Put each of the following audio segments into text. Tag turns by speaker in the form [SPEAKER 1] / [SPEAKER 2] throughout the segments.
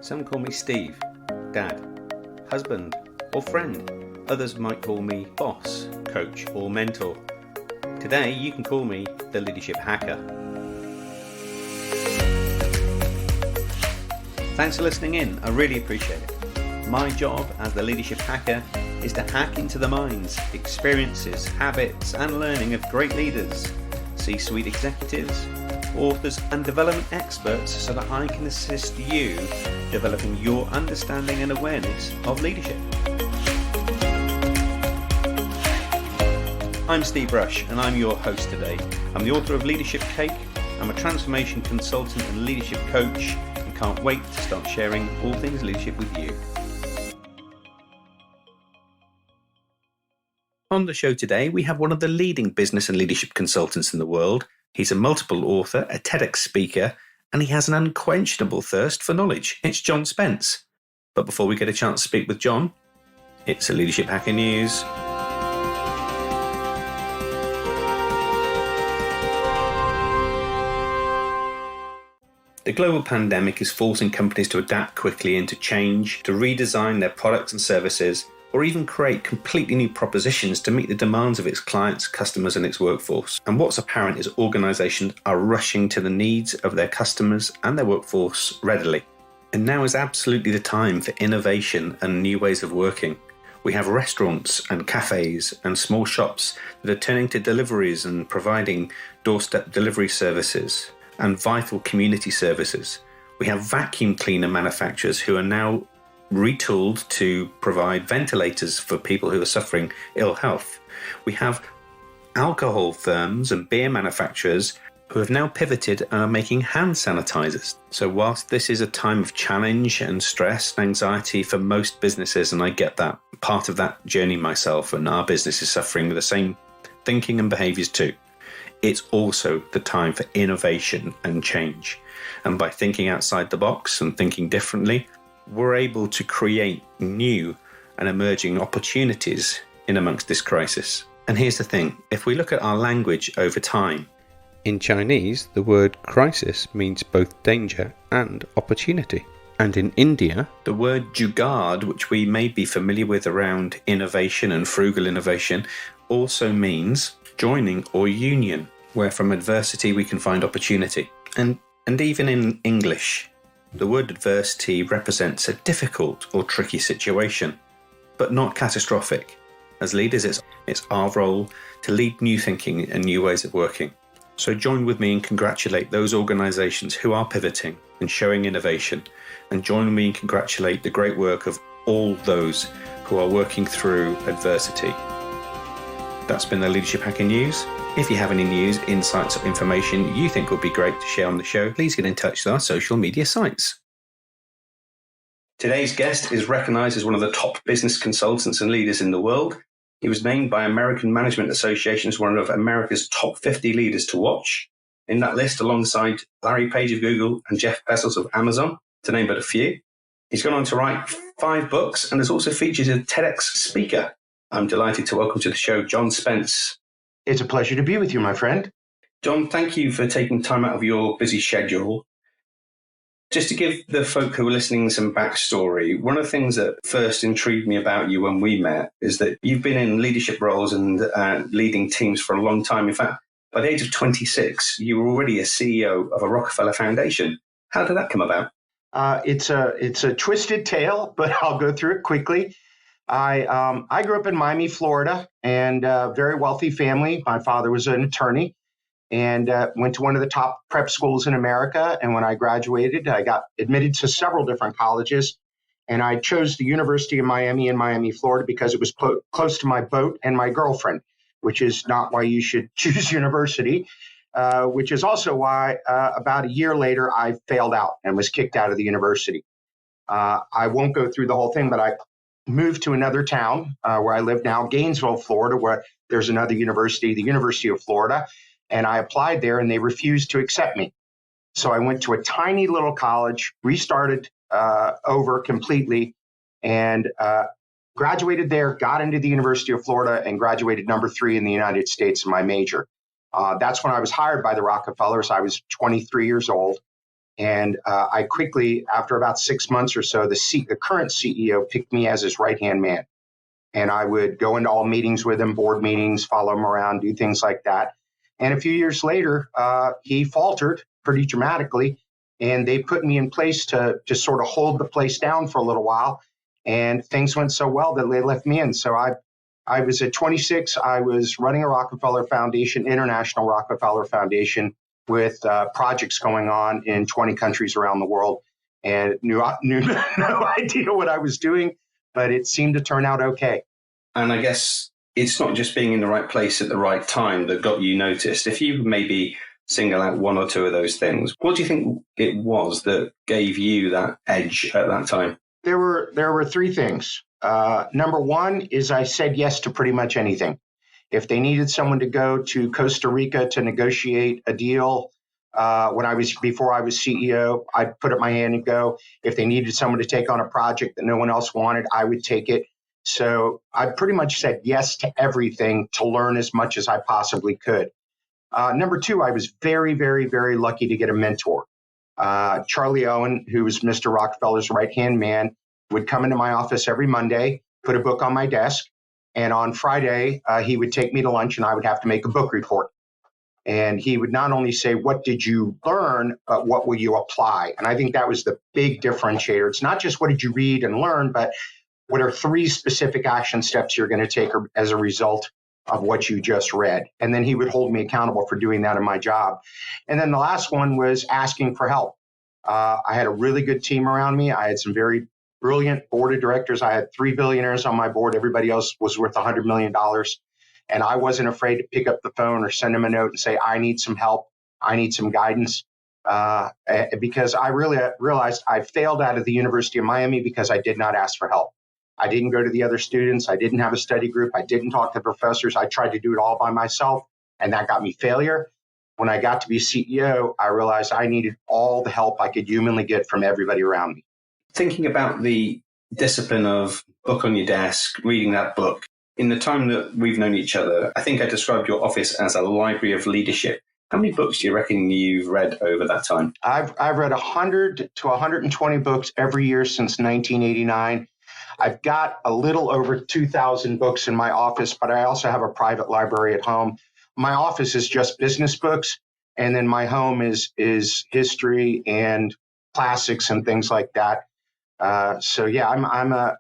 [SPEAKER 1] Some call me Steve, Dad, husband, or friend. Others might call me boss, coach, or mentor. Today, you can call me the Leadership Hacker. Thanks for listening in. I really appreciate it. My job as the Leadership Hacker is to hack into the minds, experiences, habits, and learning of great leaders, C-suite executives, authors, and development experts so that I can assist you developing your understanding and awareness of leadership. I'm Steve Rush, and I'm your host today. I'm the author of Leadership Cake. I'm a transformation consultant and leadership coach, and can't wait to start sharing all things leadership with you. On the show today, we have one of the leading business and leadership consultants in the world. He's a multiple author, a TEDx speaker, and he has an unquenchable thirst for knowledge. It's John Spence. But before we get a chance to speak with John, it's a Leadership Hacker News. The global pandemic is forcing companies to adapt quickly and to change, to redesign their products and services, or even create completely new propositions to meet the demands of its clients, customers, and its workforce. And what's apparent is organizations are rushing to the needs of their customers and their workforce readily. And now is absolutely the time for innovation and new ways of working. We have restaurants and cafes and small shops that are turning to deliveries and providing doorstep delivery services and vital community services. We have vacuum cleaner manufacturers who are now retooled to provide ventilators for people who are suffering ill health. We have alcohol firms and beer manufacturers who have now pivoted and are making hand sanitizers. So whilst this is a time of challenge and stress and anxiety for most businesses, and I get that, part of that journey myself, and our business is suffering the same thinking and behaviors too, it's also the time for innovation and change. And by thinking outside the box and thinking differently, we're able to create new and emerging opportunities in amongst this crisis. And here's the thing, if we look at our language over time, in Chinese, the word crisis means both danger and opportunity. And in India, the word jugaad, which we may be familiar with around innovation and frugal innovation, also means joining or union, where from adversity we can find opportunity. And even in English, the word adversity represents a difficult or tricky situation, but not catastrophic. As leaders, it's our role to lead new thinking and new ways of working. So join with me and congratulate those organizations who are pivoting and showing innovation, and join me and congratulate the great work of all those who are working through adversity. That's been the Leadership Hacker News. If you have any news, insights, or information you think would be great to share on the show, please get in touch with our social media sites. Today's guest is recognized as one of the top business consultants and leaders in the world. He was named by American Management Association as one of America's top 50 leaders to watch. In that list, alongside Larry Page of Google and Jeff Bezos of Amazon, to name but a few. He's gone on to write 5 books and is also featured as a TEDx speaker. I'm delighted to welcome to the show John Spence.
[SPEAKER 2] It's a pleasure to be with you, my friend.
[SPEAKER 1] John, thank you for taking time out of your busy schedule. Just to give the folk who are listening some backstory, one of the things that first intrigued me about you when we met is that you've been in leadership roles and leading teams for a long time. In fact, by the age of 26, you were already a CEO of a Rockefeller Foundation. How did that come about?
[SPEAKER 2] It's a twisted tale, but I'll go through it quickly. I grew up in Miami, Florida, and a very wealthy family. My father was an attorney and went to one of the top prep schools in America. And when I graduated, I got admitted to several different colleges. And I chose the University of Miami in Miami, Florida, because it was close to my boat and my girlfriend, which is not why you should choose university, which is also why about a year later, I failed out and was kicked out of the university. I won't go through the whole thing, but I moved to another town where I live now, Gainesville, Florida, where there's another university, the University of Florida. And I applied there and they refused to accept me. So I went to a tiny little college, restarted over completely, and graduated there, got into the University of Florida, and graduated number 3 in the United States in my major. That's when I was hired by the Rockefellers. I was 23 years old. And I quickly, after about 6 months or so, the current CEO picked me as his right-hand man. And I would go into all meetings with him, board meetings, follow him around, do things like that. And a few years later, he faltered pretty dramatically. And they put me in place to just sort of hold the place down for a little while. And things went so well that they left me in. So I was at 26. I was running a Rockefeller Foundation, International Rockefeller Foundation, with projects going on in 20 countries around the world, and knew no idea what I was doing, but it seemed to turn out okay.
[SPEAKER 1] And I guess it's not just being in the right place at the right time that got you noticed. If you maybe single out one or two of those things, what do you think it was that gave you that edge at that time?
[SPEAKER 2] There were three things. Number one is I said yes to pretty much anything. If they needed someone to go to Costa Rica to negotiate a deal, before I was CEO, I'd put up my hand and go. If they needed someone to take on a project that no one else wanted, I would take it. So I pretty much said yes to everything to learn as much as I possibly could. Number two, I was very, very, very lucky to get a mentor. Charlie Owen, who was Mr. Rockefeller's right-hand man, would come into my office every Monday, put a book on my desk, and on Friday, he would take me to lunch and I would have to make a book report. And he would not only say, what did you learn, but what will you apply? And I think that was the big differentiator. It's not just what did you read and learn, but what are three specific action steps you're going to take as a result of what you just read? And then he would hold me accountable for doing that in my job. And then the last one was asking for help. I had a really good team around me. I had some very brilliant board of directors. I had 3 billionaires on my board. Everybody else was worth $100 million. And I wasn't afraid to pick up the phone or send them a note and say, I need some help. I need some guidance. Because I really realized I failed out of the University of Miami because I did not ask for help. I didn't go to the other students. I didn't have a study group. I didn't talk to professors. I tried to do it all by myself, and that got me failure. When I got to be CEO, I realized I needed all the help I could humanly get from everybody around me.
[SPEAKER 1] Thinking about the discipline of book on your desk, reading that book, in the time that we've known each other, I think I described your office as a library of leadership. How many books do you reckon you've read over that time?
[SPEAKER 2] I've read 100 to 120 books every year since 1989. I've got a little over 2,000 books in my office, but I also have a private library at home. My office is just business books, and then my home is history and classics and things like that. So yeah,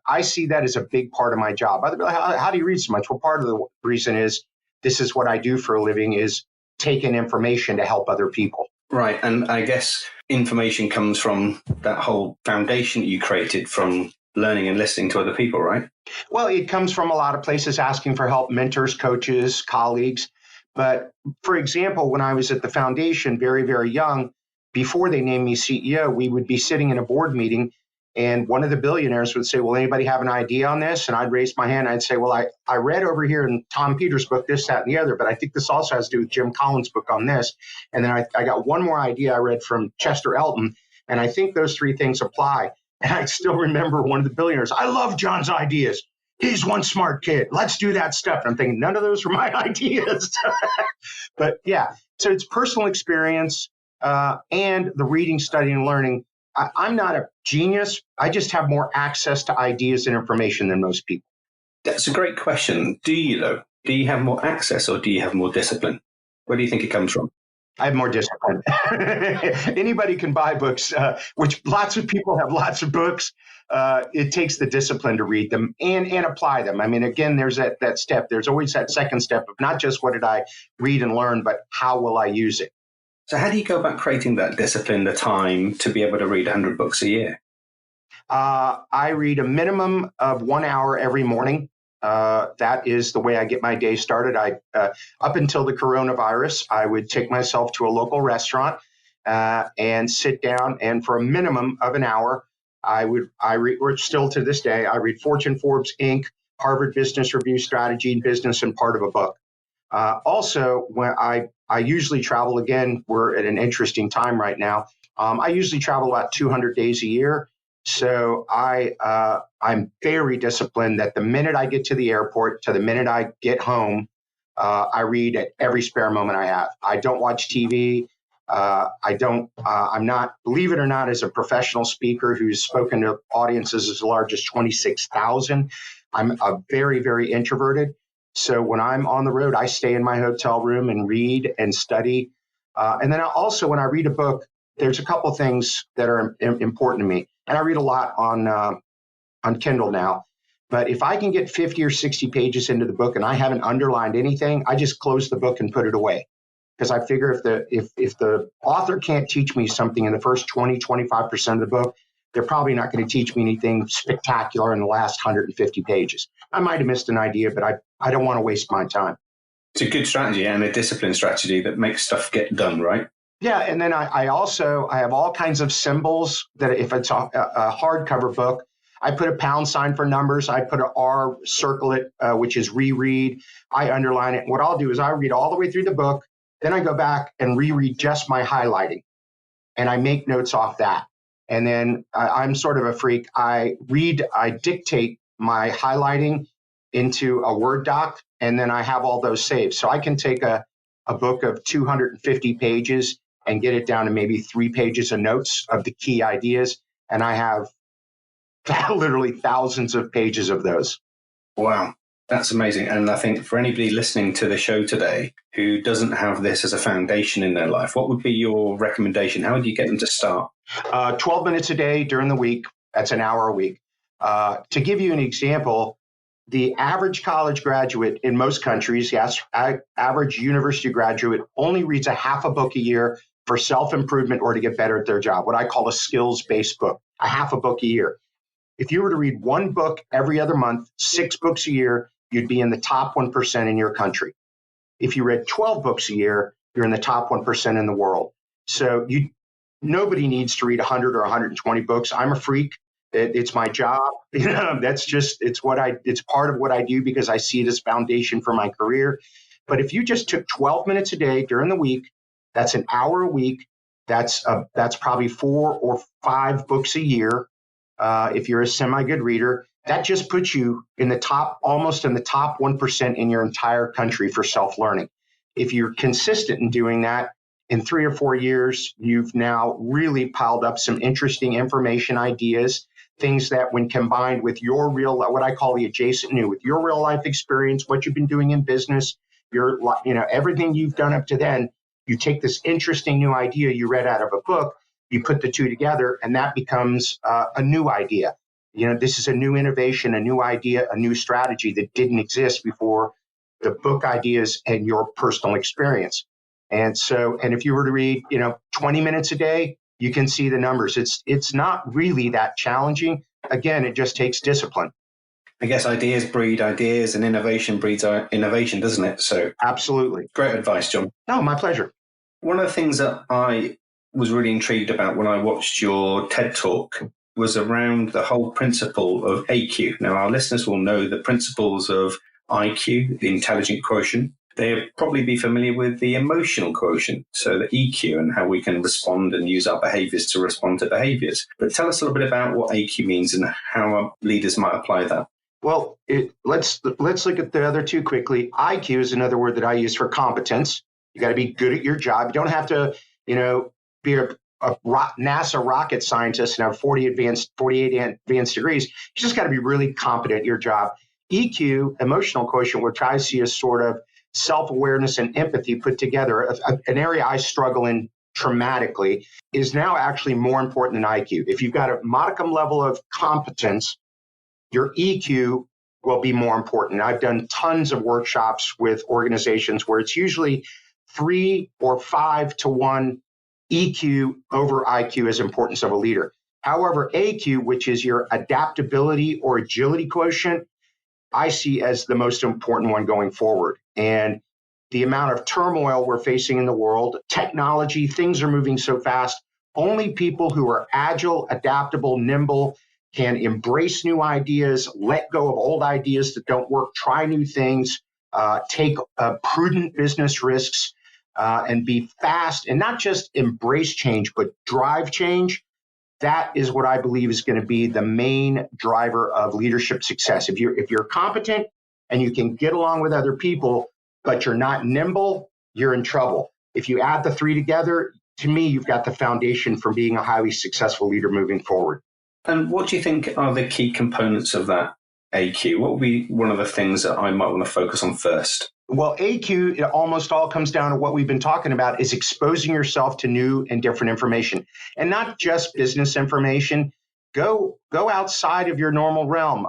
[SPEAKER 2] I see that as a big part of my job. How do you read so much? Well, part of the reason is this is what I do for a living, is taking information to help other people.
[SPEAKER 1] Right, and I guess information comes from that whole foundation that you created from learning and listening to other people, right?
[SPEAKER 2] Well, it comes from a lot of places, asking for help, mentors, coaches, colleagues. But for example, when I was at the foundation, very, very young, before they named me CEO, we would be sitting in a board meeting and one of the billionaires would say, well, anybody have an idea on this? And I'd raise my hand. I'd say, well, I read over here in Tom Peters' book, this, that, and the other, but I think this also has to do with Jim Collins' book on this. And then I got one more idea I read from Chester Elton, and I think those three things apply. And I still remember one of the billionaires, I love John's ideas. He's one smart kid. Let's do that stuff. And I'm thinking, none of those were my ideas. But yeah, so it's personal experience and the reading, studying, and learning. I'm not a genius. I just have more access to ideas and information than most people.
[SPEAKER 1] That's a great question. Do you, though? Do you have more access or do you have more discipline? Where do you think it comes from?
[SPEAKER 2] I have more discipline. Anybody can buy books, which lots of people have lots of books. It takes the discipline to read them and apply them. I mean, again, there's that step. There's always that second step of not just what did I read and learn, but how will I use it?
[SPEAKER 1] So how do you go about creating that discipline, the time to be able to read 100 books a year?
[SPEAKER 2] I read a minimum of 1 hour every morning. That is the way I get my day started. Up until the coronavirus, I would take myself to a local restaurant and sit down, and for a minimum of an hour, I read, or still to this day, I read Fortune, Forbes, Inc., Harvard Business Review, Strategy and Business, and part of a book. Also, when I usually travel, again, we're at an interesting time right now. I usually travel about 200 days a year. So I'm very disciplined that the minute I get to the airport to the minute I get home, I read at every spare moment I have. I don't watch TV. I'm not, believe it or not, as a professional speaker who's spoken to audiences as large as 26,000, I'm a very, very introverted. So when I'm on the road, I stay in my hotel room and read and study. And then also when I read a book, there's a couple of things that are important to me. And I read a lot on Kindle now. But if I can get 50 or 60 pages into the book and I haven't underlined anything, I just close the book and put it away. Because I figure if the author can't teach me something in the first 20, 25% of the book, they're probably not going to teach me anything spectacular in the last 150 pages. I might have missed an idea, but I don't want to waste my time.
[SPEAKER 1] It's a good strategy and a disciplined strategy that makes stuff get done, right?
[SPEAKER 2] Yeah, and then I have all kinds of symbols that if it's a hardcover book, I put a pound sign for numbers. I put an R, circle it, which is reread. I underline it. What I'll do is I read all the way through the book. Then I go back and reread just my highlighting, and I make notes off that. And then I'm sort of a freak. I dictate my highlighting into a Word doc, and then I have all those saved. So I can take a book of 250 pages and get it down to maybe 3 pages of notes of the key ideas. And I have literally thousands of pages of those.
[SPEAKER 1] Wow. That's amazing. And I think for anybody listening to the show today who doesn't have this as a foundation in their life, what would be your recommendation? How would you get them to start?
[SPEAKER 2] 12 minutes a day during the week. That's an hour a week. To give you an example, the average college graduate in most countries, yes, average university graduate only reads a half a book a year for self-improvement or to get better at their job, what I call a skills-based book, a half a book a year. If you were to read one book every other month, 6 books a year, you'd be in the top 1% in your country. If you read 12 books a year, you're in the top 1% in the world. So nobody needs to read 100 or 120 books. I'm a freak. It's my job. It's part of what I do because I see it as foundation for my career. But if you just took 12 minutes a day during the week, that's an hour a week. That's probably 4 or 5 books a year. If you're a semi-good reader, that just puts you almost in the top 1% in your entire country for self-learning. If you're consistent in doing that, in 3 or 4 years, you've now really piled up some interesting information, ideas, things that when combined with your what I call the adjacent new, with your real life experience, what you've been doing in business, everything you've done up to then, you take this interesting new idea you read out of a book, you put the two together, and that becomes a new idea. This is a new innovation, a new idea, a new strategy that didn't exist before the book ideas and your personal experience. And if you were to read, 20 minutes a day, you can see the numbers. It's not really that challenging. Again, it just takes discipline.
[SPEAKER 1] I guess ideas breed ideas and innovation breeds innovation, doesn't it? So
[SPEAKER 2] absolutely.
[SPEAKER 1] Great advice, John.
[SPEAKER 2] No, my pleasure.
[SPEAKER 1] One of the things that I was really intrigued about when I watched your TED Talk was around the whole principle of AQ. Now, our listeners will know the principles of IQ, the intelligent quotient. They'll probably be familiar with the emotional quotient, so the EQ, and how we can respond and use our behaviors to respond to behaviors. But tell us a little bit about what AQ means and how our leaders might apply that.
[SPEAKER 2] Well, let's look at the other two quickly. IQ is another word that I use for competence. You got to be good at your job. You don't have to, be a NASA rocket scientist and have 48 advanced degrees. You just got to be really competent at your job. EQ, emotional quotient, which I see as sort of self-awareness and empathy put together, an area I struggle in traumatically, is now actually more important than IQ. If you've got a modicum level of competence, your EQ will be more important. I've done tons of workshops with organizations where it's usually 3 or 5 to 1 EQ over IQ as importance of a leader. However, AQ, which is your adaptability or agility quotient, I see as the most important one going forward. And the amount of turmoil we're facing in the world, technology, things are moving so fast. Only people who are agile, adaptable, nimble can embrace new ideas, let go of old ideas that don't work, try new things, take prudent business risks, and be fast and not just embrace change, but drive change. That is what I believe is going to be the main driver of leadership success. If you're competent and you can get along with other people, but you're not nimble, you're in trouble. If you add the 3 together, to me, you've got the foundation for being a highly successful leader moving forward.
[SPEAKER 1] And what do you think are the key components of that AQ? What would be one of the things that I might want to focus on first?
[SPEAKER 2] Well, AQ, it almost all comes down to what we've been talking about, is exposing yourself to new and different information, and not just business information. Go outside of your normal realm.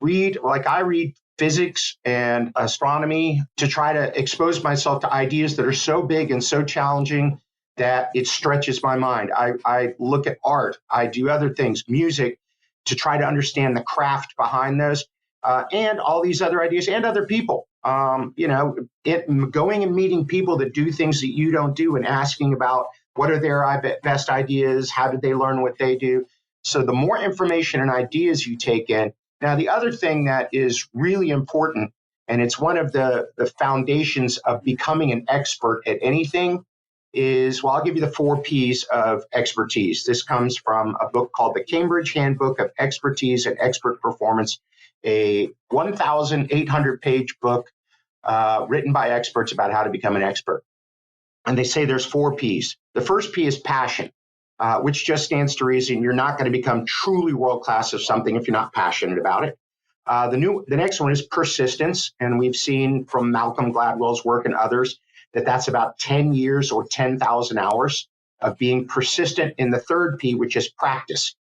[SPEAKER 2] Read, like I read physics and astronomy to try to expose myself to ideas that are so big and so challenging that it stretches my mind. I look at art. I do other things, music, to try to understand the craft behind those, and all these other ideas and other people. Going and meeting people that do things that you don't do and asking about what are their best ideas, how did they learn what they do. So the more information and ideas you take in. Now, the other thing that is really important, and it's one of the foundations of becoming an expert at anything, is, well, I'll give you the 4 P's of expertise. This comes from a book called the Cambridge Handbook of Expertise and Expert Performance, a 1,800-page book written by experts about how to become an expert. And they say there's 4 P's. The first P is passion, which just stands to reason you're not going to become truly world-class at something if you're not passionate about it. The next one is persistence, and we've seen from Malcolm Gladwell's work and others that that's about 10 years or 10,000 hours of being persistent in the third P, which is practice.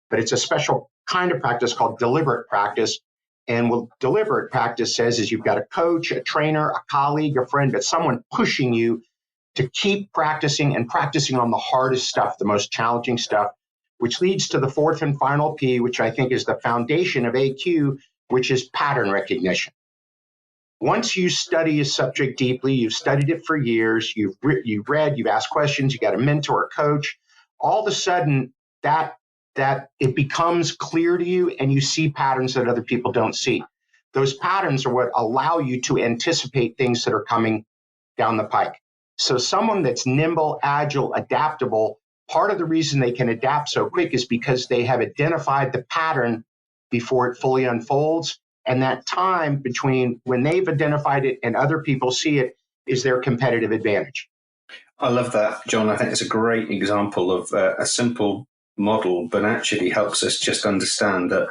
[SPEAKER 2] But it's a special kind of practice called deliberate practice. And what deliberate practice says is you've got a coach, a trainer, a colleague, a friend, but someone pushing you to keep practicing and practicing on the hardest stuff, the most challenging stuff, which leads to the fourth and final P, which I think is the foundation of AQ, which is pattern recognition. Once you study a subject deeply, you've studied it for years, you've read, you've asked questions, you got a mentor, a coach, all of a sudden that it becomes clear to you and you see patterns that other people don't see. Those patterns are what allow you to anticipate things that are coming down the pike. So someone that's nimble, agile, adaptable, part of the reason they can adapt so quick is because they have identified the pattern before it fully unfolds. And that time between when they've identified it and other people see it is their competitive advantage.
[SPEAKER 1] I love that, John. I think it's a great example of a simple model, but actually helps us just understand that,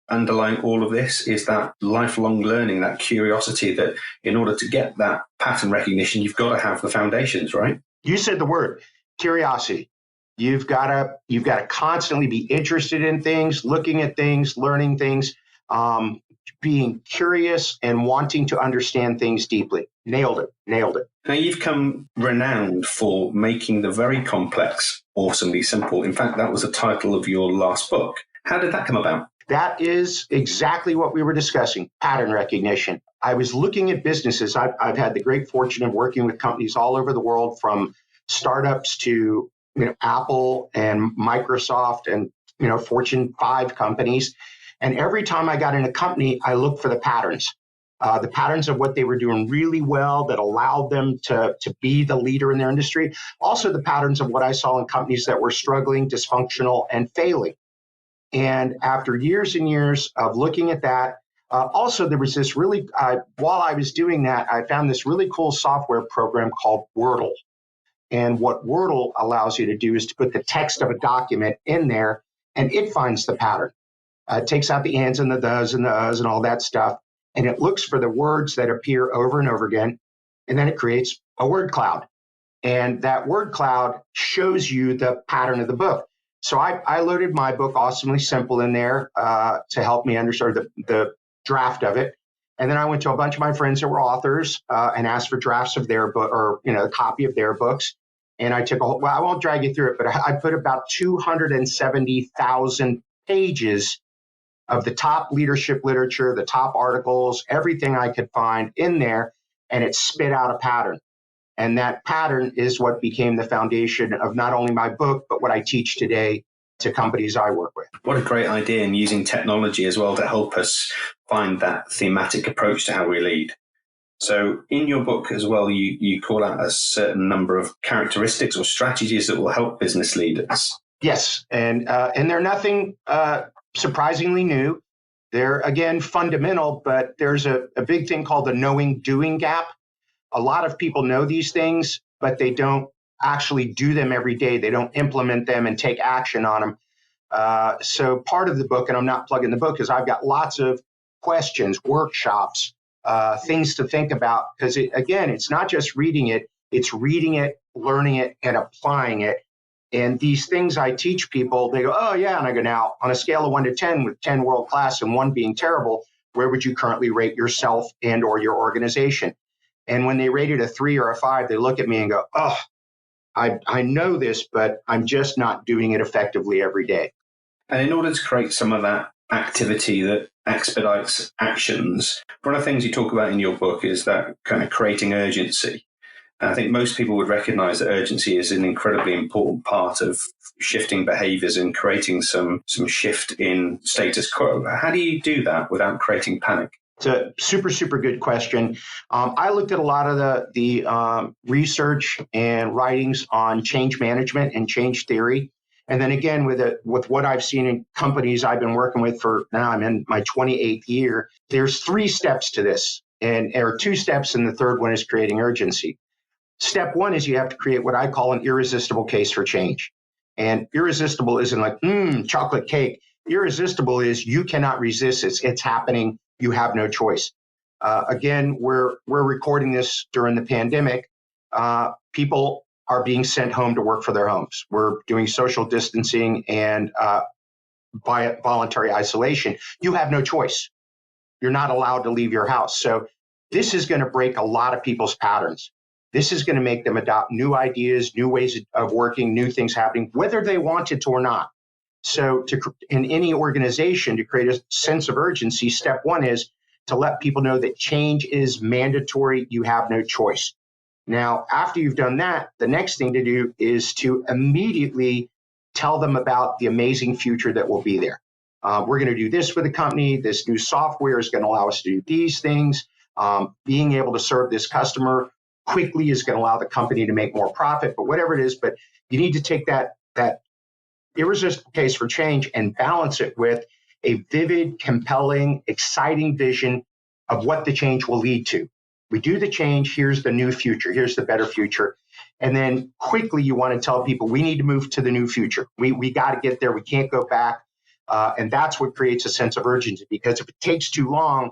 [SPEAKER 1] underlying all of this is that lifelong learning, that curiosity, that in order to get that pattern recognition, you've got to have the foundations, right?
[SPEAKER 2] You said the word curiosity. You've got to constantly be interested in things, looking at things, learning things, being curious and wanting to understand things deeply. Nailed it.
[SPEAKER 1] Now, you've come renowned for making the very complex awesomely simple. In fact, that was the title of your last book. How did that come about?
[SPEAKER 2] That is exactly what we were discussing, pattern recognition. I was looking at businesses. I've had the great fortune of working with companies all over the world, from startups to Apple and Microsoft and Fortune 5 companies. And every time I got in a company, I looked for the patterns of what they were doing really well that allowed them to be the leader in their industry. Also, the patterns of what I saw in companies that were struggling, dysfunctional, and failing. And after years and years of looking at that, also there was this really, while I was doing that, I found this really cool software program called Wordle. And what Wordle allows you to do is to put the text of a document in there, and it finds the pattern. It takes out the ands and the does and the uhs and all that stuff, and it looks for the words that appear over and over again, and then it creates a word cloud. And that word cloud shows you the pattern of the book. So I loaded my book, Awesomely Simple, in there to help me understand the draft of it. And then I went to a bunch of my friends that were authors and asked for drafts of their book, or a copy of their books. And I took I won't drag you through it, but I put about 270,000 pages of the top leadership literature, the top articles, everything I could find in there, and it spit out a pattern. And that pattern is what became the foundation of not only my book, but what I teach today to companies I work with.
[SPEAKER 1] What a great idea, and using technology as well to help us find that thematic approach to how we lead. So in your book as well, you call out a certain number of characteristics or strategies that will help business leaders.
[SPEAKER 2] Yes, and they're nothing surprisingly new. They're, again, fundamental, but there's a big thing called the knowing-doing gap. A lot of people know these things, but they don't actually do them every day. They don't implement them and take action on them. So part of the book, and I'm not plugging the book, is I've got lots of questions, workshops, things to think about. Because again, it's not just reading it, it's reading it, learning it, and applying it. And these things I teach people, they go, oh, yeah. And I go, now, on a scale of 1 to 10, with 10 world class and 1 being terrible, where would you currently rate yourself and or your organization? And when they rate it a 3 or a 5, they look at me and go, oh, I know this, but I'm just not doing it effectively every day.
[SPEAKER 1] And in order to create some of that activity that expedites actions, one of the things you talk about in your book is that kind of creating urgency. And I think most people would recognize that urgency is an incredibly important part of shifting behaviors and creating some shift in status quo. How do you do that without creating panic?
[SPEAKER 2] It's a super, super good question. I looked at a lot of the research and writings on change management and change theory. And then again, with what I've seen in companies I've been working with for now, I'm in my 28th year, there's 3 steps to this. And there are 2 steps, and the third one is creating urgency. Step 1 is you have to create what I call an irresistible case for change. And irresistible isn't like, chocolate cake. Irresistible is you cannot resist it. It's happening. You have no choice. Again, we're recording this during the pandemic. People are being sent home to work for their homes. We're doing social distancing and by voluntary isolation. You have no choice. You're not allowed to leave your house. So this is going to break a lot of people's patterns. This is going to make them adopt new ideas, new ways of working, new things happening, whether they want it or not. So in any organization, to create a sense of urgency, step 1 is to let people know that change is mandatory. You have no choice. Now, after you've done that, the next thing to do is to immediately tell them about the amazing future that will be there. We're going to do this for the company. This new software is going to allow us to do these things. Being able to serve this customer quickly is going to allow the company to make more profit, but whatever it is, but you need to take that irresistible case for change and balance it with a vivid, compelling, exciting vision of what the change will lead to. We do the change, here's the new future, here's the better future. And then quickly you want to tell people we need to move to the new future. We got to get there, we can't go back. And that's what creates a sense of urgency, because if it takes too long,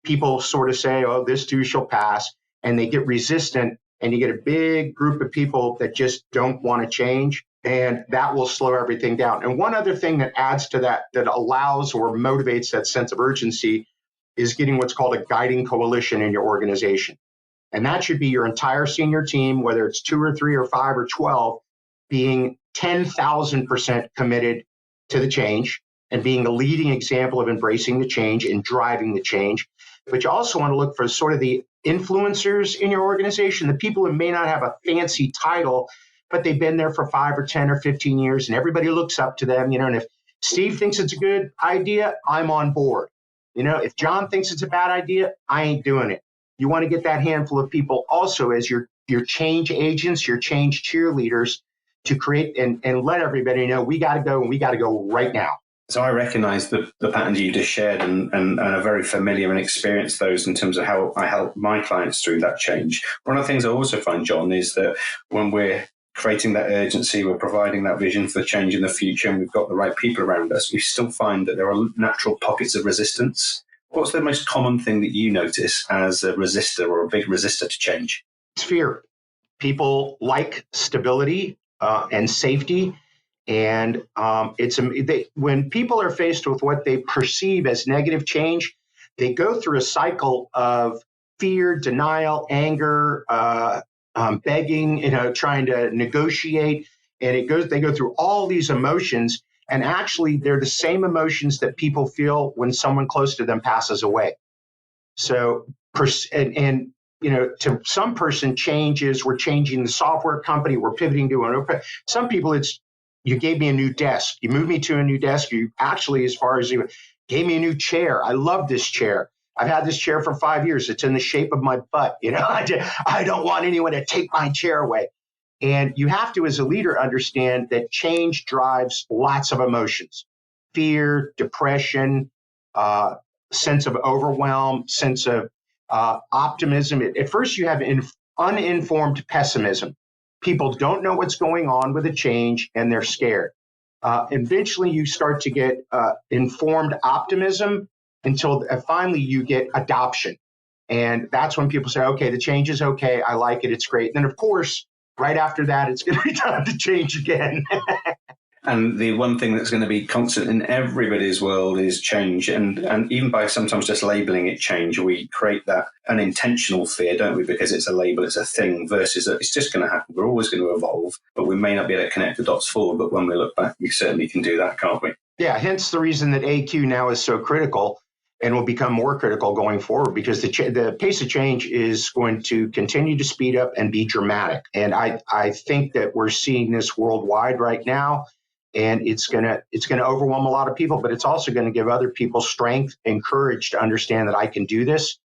[SPEAKER 2] people sort of say, oh, this too shall pass, and they get resistant, and you get a big group of people that just don't want to change, and that will slow everything down. And one other thing that adds to that allows or motivates that sense of urgency is getting what's called a guiding coalition in your organization. And that should be your entire senior team, whether it's 2 or 3 or 5 or 12, being 10,000% committed to the change and being a leading example of embracing the change and driving the change. But you also want to look for sort of the influencers in your organization, the people who may not have a fancy title, but they've been there for 5 or 10 or 15 years and everybody looks up to them, and if Steve thinks it's a good idea, I'm on board. If John thinks it's a bad idea, I ain't doing it. You want to get that handful of people also as your change agents, your change cheerleaders, to create and let everybody know we got to go, and we got to go right now.
[SPEAKER 1] So I recognise the patterns you just shared and are very familiar and experienced those in terms of how I help my clients through that change. One of the things I also find, John, is that when we're creating that urgency, we're providing that vision for change in the future, and we've got the right people around us, we still find that there are natural pockets of resistance. What's the most common thing that you notice as a resistor or a big resistor to change?
[SPEAKER 2] It's fear. People like stability and safety. And when people are faced with what they perceive as negative change, they go through a cycle of fear, denial, anger, begging, trying to negotiate. And they go through all these emotions. And actually, they're the same emotions that people feel when someone close to them passes away. So, to some person, change is we're changing the software company, we're pivoting to an open. Some people, it's you gave me a new desk, you moved me to a new desk. You actually, as far as you gave me a new chair. I love this chair. I've had this chair for 5 years. It's in the shape of my butt. I don't want anyone to take my chair away. And you have to, as a leader, understand that change drives lots of emotions: fear, depression, sense of overwhelm, sense of optimism. At first, you have uninformed pessimism. People don't know what's going on with a change and they're scared. Eventually, you start to get informed optimism until finally you get adoption. And that's when people say, okay, the change is okay. I like it. It's great. And then, of course, right after that, it's going to be time to change again.
[SPEAKER 1] And the one thing that's going to be constant in everybody's world is change. And even by sometimes just labeling it change, we create that unintentional fear, don't we? Because it's a label, it's a thing, versus that it's just going to happen. We're always going to evolve, but we may not be able to connect the dots forward. But when we look back, we certainly can do that, can't we?
[SPEAKER 2] Yeah, hence the reason that AQ now is so critical and will become more critical going forward, because the pace of change is going to continue to speed up and be dramatic. And I think that we're seeing this worldwide right now. And it's gonna overwhelm a lot of people, but it's also going to give other people strength and courage to understand that I can do this,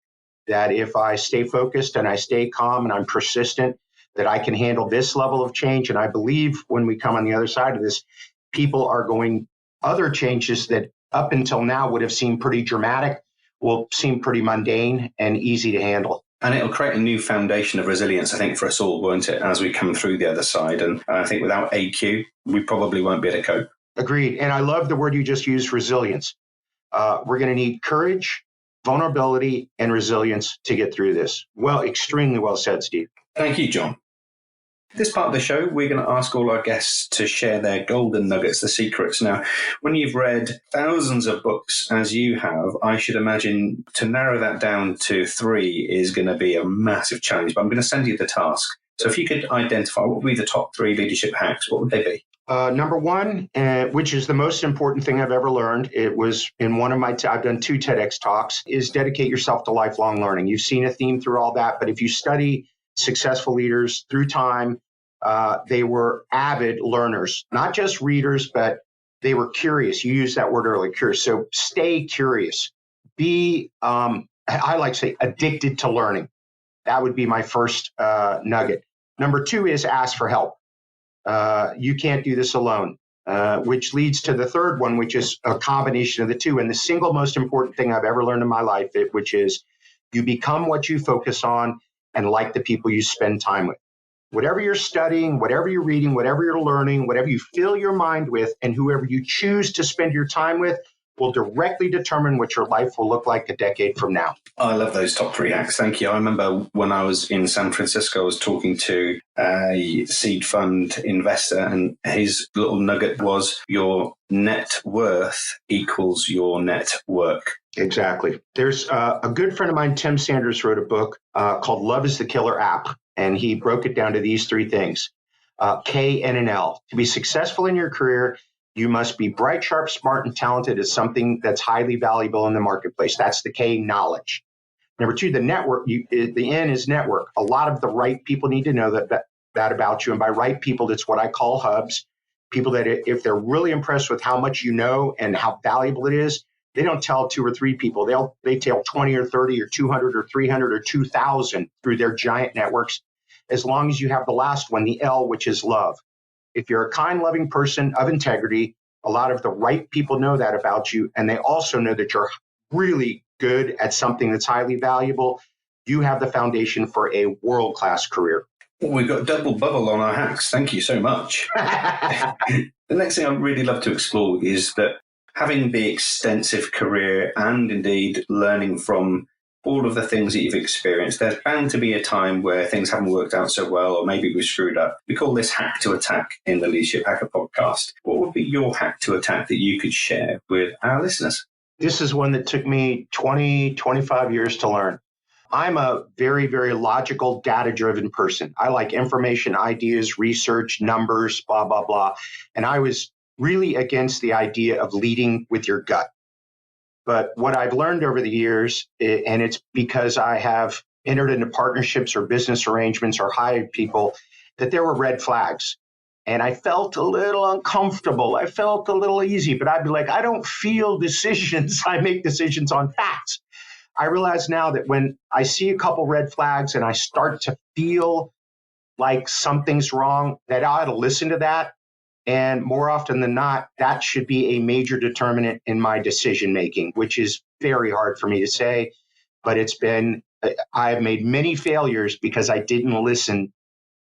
[SPEAKER 2] that if I stay focused and I stay calm and I'm persistent, that I can handle this level of change. And I believe when we come on the other side of this, people are going, other changes that up until now would have seemed pretty dramatic will seem pretty mundane and easy to handle.
[SPEAKER 1] And it'll create a new foundation of resilience, I think, for us all, won't it, as we come through the other side? And I think without AQ, we probably won't be able to cope.
[SPEAKER 2] Agreed. And I love the word you just used, resilience. We're going to need courage, vulnerability, and resilience to get through this. Well, extremely well said, Steve.
[SPEAKER 1] Thank you, John. This part of the show, we're going to ask all our guests to share their golden nuggets, the secrets. Now, when you've read thousands of books, as you have, I should imagine to narrow that down to 3 is going to be a massive challenge. But I'm going to send you the task. So if you could identify what would be the top 3 leadership hacks, what would they be?
[SPEAKER 2] Number one, which is the most important thing I've ever learned, it was in one of my, I've done 2 TEDx talks, is dedicate yourself to lifelong learning. You've seen a theme through all that, but if you study successful leaders through time, they were avid learners, not just readers, but they were curious. You used that word earlier, curious. So stay curious. Be, I like to say, addicted to learning. That would be my first nugget. Number 2 is ask for help. You can't do this alone, which leads to the third one, which is a combination of the 2. And the single most important thing I've ever learned in my life, which is you become what you focus on and like the people you spend time with. Whatever you're studying, whatever you're reading, whatever you're learning, whatever you fill your mind with, and whoever you choose to spend your time with will directly determine what your life will look like a decade from now.
[SPEAKER 1] I love those top 3 hacks. Thank you. I remember when I was in San Francisco, I was talking to a seed fund investor, and his little nugget was your net worth equals your net work.
[SPEAKER 2] Exactly. There's a good friend of mine, Tim Sanders, wrote a book called Love is the Killer App. And he broke it down to these 3 things, K, N, and L. To be successful in your career, you must be bright, sharp, smart, and talented at something that's highly valuable in the marketplace. That's the K, knowledge. Number 2, the network. The N is network. A lot of the right people need to know that about you. And by right people, it's what I call hubs. People that if they're really impressed with how much you know and how valuable it is, they don't tell 2 or 3 people. They tell 20 or 30 or 200 or 300 or 2,000 through their giant networks, as long as you have the last one, the L, which is love. If you're a kind, loving person of integrity, a lot of the right people know that about you, and they also know that you're really good at something that's highly valuable. You have the foundation for a world-class career.
[SPEAKER 1] Well, we've got double bubble on our hacks. Thank you so much. The next thing I'd really love to explore is that having the extensive career and indeed learning from all of the things that you've experienced, there's bound to be a time where things haven't worked out so well, or maybe we've screwed up. We call this hack to attack in the Leadership Hacker podcast. What would be your hack to attack that you could share with our listeners?
[SPEAKER 2] This is one that took me 20, 25 years to learn. I'm a very, very logical, data-driven person. I like information, ideas, research, numbers, blah, blah, blah. And I was really against the idea of leading with your gut. But what I've learned over the years, and it's because I have entered into partnerships or business arrangements or hired people, that there were red flags. And I felt a little uncomfortable. I felt a little easy, but I'd be like, I don't feel decisions. I make decisions on facts. I realize now that when I see a couple red flags and I start to feel like something's wrong, that I ought to listen to that. And more often than not, that should be a major determinant in my decision making, which is very hard for me to say. But I've made many failures because I didn't listen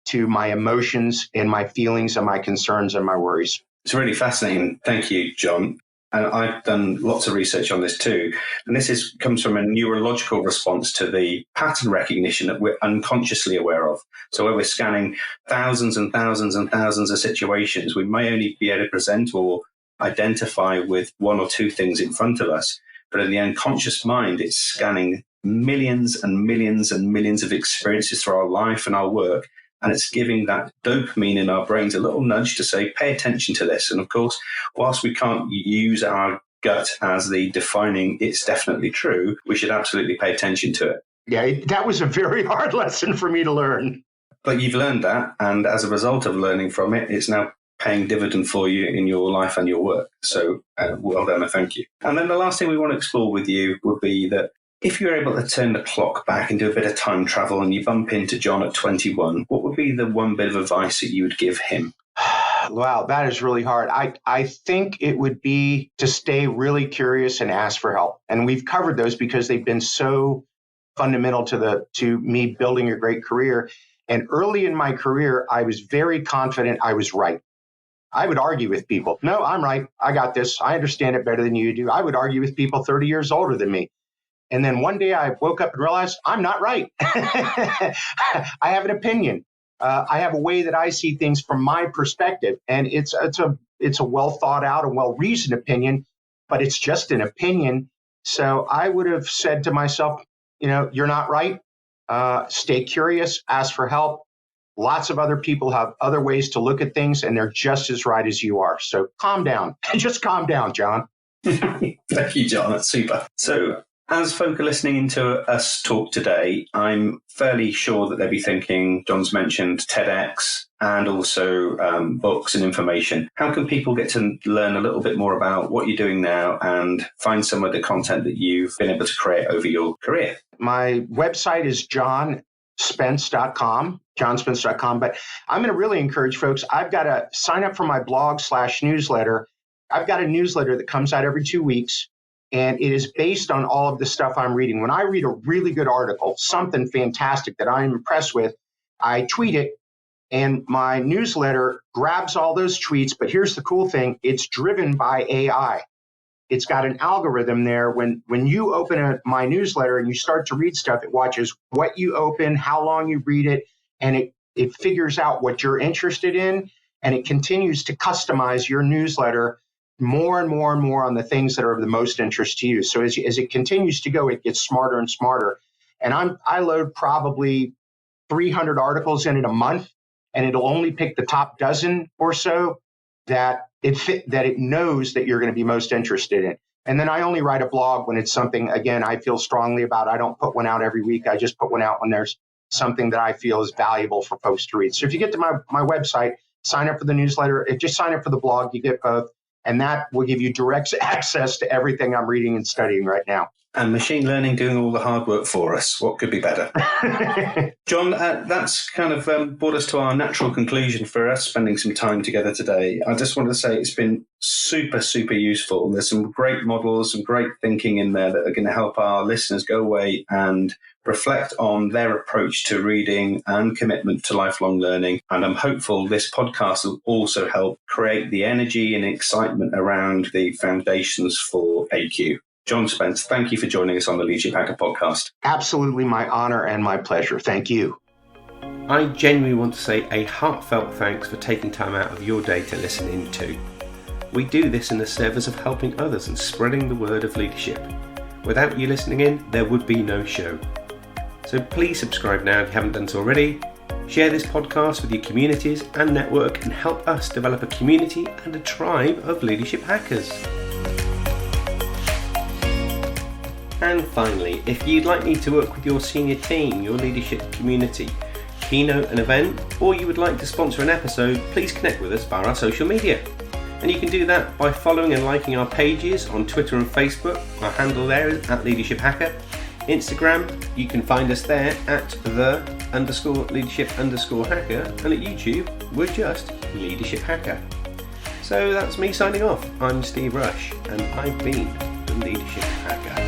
[SPEAKER 2] to my emotions and my feelings and my concerns and my worries.
[SPEAKER 1] It's really fascinating. Thank you, John. And I've done lots of research on this too. And this comes from a neurological response to the pattern recognition that we're unconsciously aware of. So when we're scanning thousands and thousands and thousands of situations, we may only be able to present or identify with one or two things in front of us. But in the unconscious mind, it's scanning millions and millions and millions of experiences through our life and our work. And it's giving that dopamine in our brains a little nudge to say, pay attention to this. And of course, whilst we can't use our gut as the defining it's definitely true, we should absolutely pay attention to it.
[SPEAKER 2] Yeah, that was a very hard lesson for me to learn.
[SPEAKER 1] But you've learned that. And as a result of learning from it, it's now paying dividend for you in your life and your work. So well done, thank you. And then the last thing we want to explore with you would be that if you're able to turn the clock back and do a bit of time travel and you bump into John at 21, what would be the one bit of advice that you would give him?
[SPEAKER 2] Wow, that is really hard. I think it would be to stay really curious and ask for help. And we've covered those because they've been so fundamental to me building a great career. And early in my career, I was very confident I was right. I would argue with people. No, I'm right. I got this. I understand it better than you do. I would argue with people 30 years older than me. And then one day I woke up and realized I'm not right. I have an opinion. I have a way that I see things from my perspective. And it's a well thought out and well reasoned opinion, but it's just an opinion. So I would have said to myself, you're not right. Stay curious, ask for help. Lots of other people have other ways to look at things, and they're just as right as you are. So calm down. Just calm down, John.
[SPEAKER 1] Thank you, John. That's super. So as folk are listening into us talk today, I'm fairly sure that they'll be thinking, John's mentioned TEDx and also books and information. How can people get to learn a little bit more about what you're doing now and find some of the content that you've been able to create over your career?
[SPEAKER 2] My website is johnspence.com, but I'm going to really encourage folks. I've got to sign up for my blog/newsletter. I've got a newsletter that comes out every 2 weeks. And it is based on all of the stuff I'm reading. When I read a really good article, something fantastic that I'm impressed with, I tweet it, and my newsletter grabs all those tweets. But here's the cool thing. It's driven by AI. It's got an algorithm there. When you open my newsletter and you start to read stuff, it watches what you open, how long you read it, and it figures out what you're interested in, and it continues to customize your newsletter more and more and more on the things that are of the most interest to you. So as it continues to go, it gets smarter and smarter. And I load probably 300 articles in it a month, and it'll only pick the top dozen or so that it knows that you're going to be most interested in. And then I only write a blog when it's something, again, I feel strongly about. I don't put one out every week. I just put one out when there's something that I feel is valuable for folks to read. So if you get to my website, sign up for the newsletter, just sign up for the blog, you get both. And that will give you direct access to everything I'm reading and studying right now.
[SPEAKER 1] And machine learning doing all the hard work for us. What could be better? John, that's kind of brought us to our natural conclusion for us spending some time together today. I just wanted to say it's been super, super useful. There's some great models, some great thinking in there that are going to help our listeners go away and reflect on their approach to reading and commitment to lifelong learning. And I'm hopeful this podcast will also help create the energy and excitement around the foundations for AQ. John Spence, thank you for joining us on the Leadership Hacker podcast.
[SPEAKER 2] Absolutely my honor and my pleasure. Thank you.
[SPEAKER 3] I genuinely want to say a heartfelt thanks for taking time out of your day to listen in to. We do this in the service of helping others and spreading the word of leadership. Without you listening in, there would be no show. So please subscribe now if you haven't done so already. Share this podcast with your communities and network and help us develop a community and a tribe of leadership hackers. And finally, if you'd like me to work with your senior team, your leadership community, keynote an event, or you would like to sponsor an episode, please connect with us via our social media. And you can do that by following and liking our pages on Twitter and Facebook. Our handle there is @LeadershipHacker. Instagram, you can find us there at @the_leadership_hacker, and at YouTube, we're just Leadership Hacker. So that's me signing off. I'm Steve Rush, and I've been the Leadership Hacker.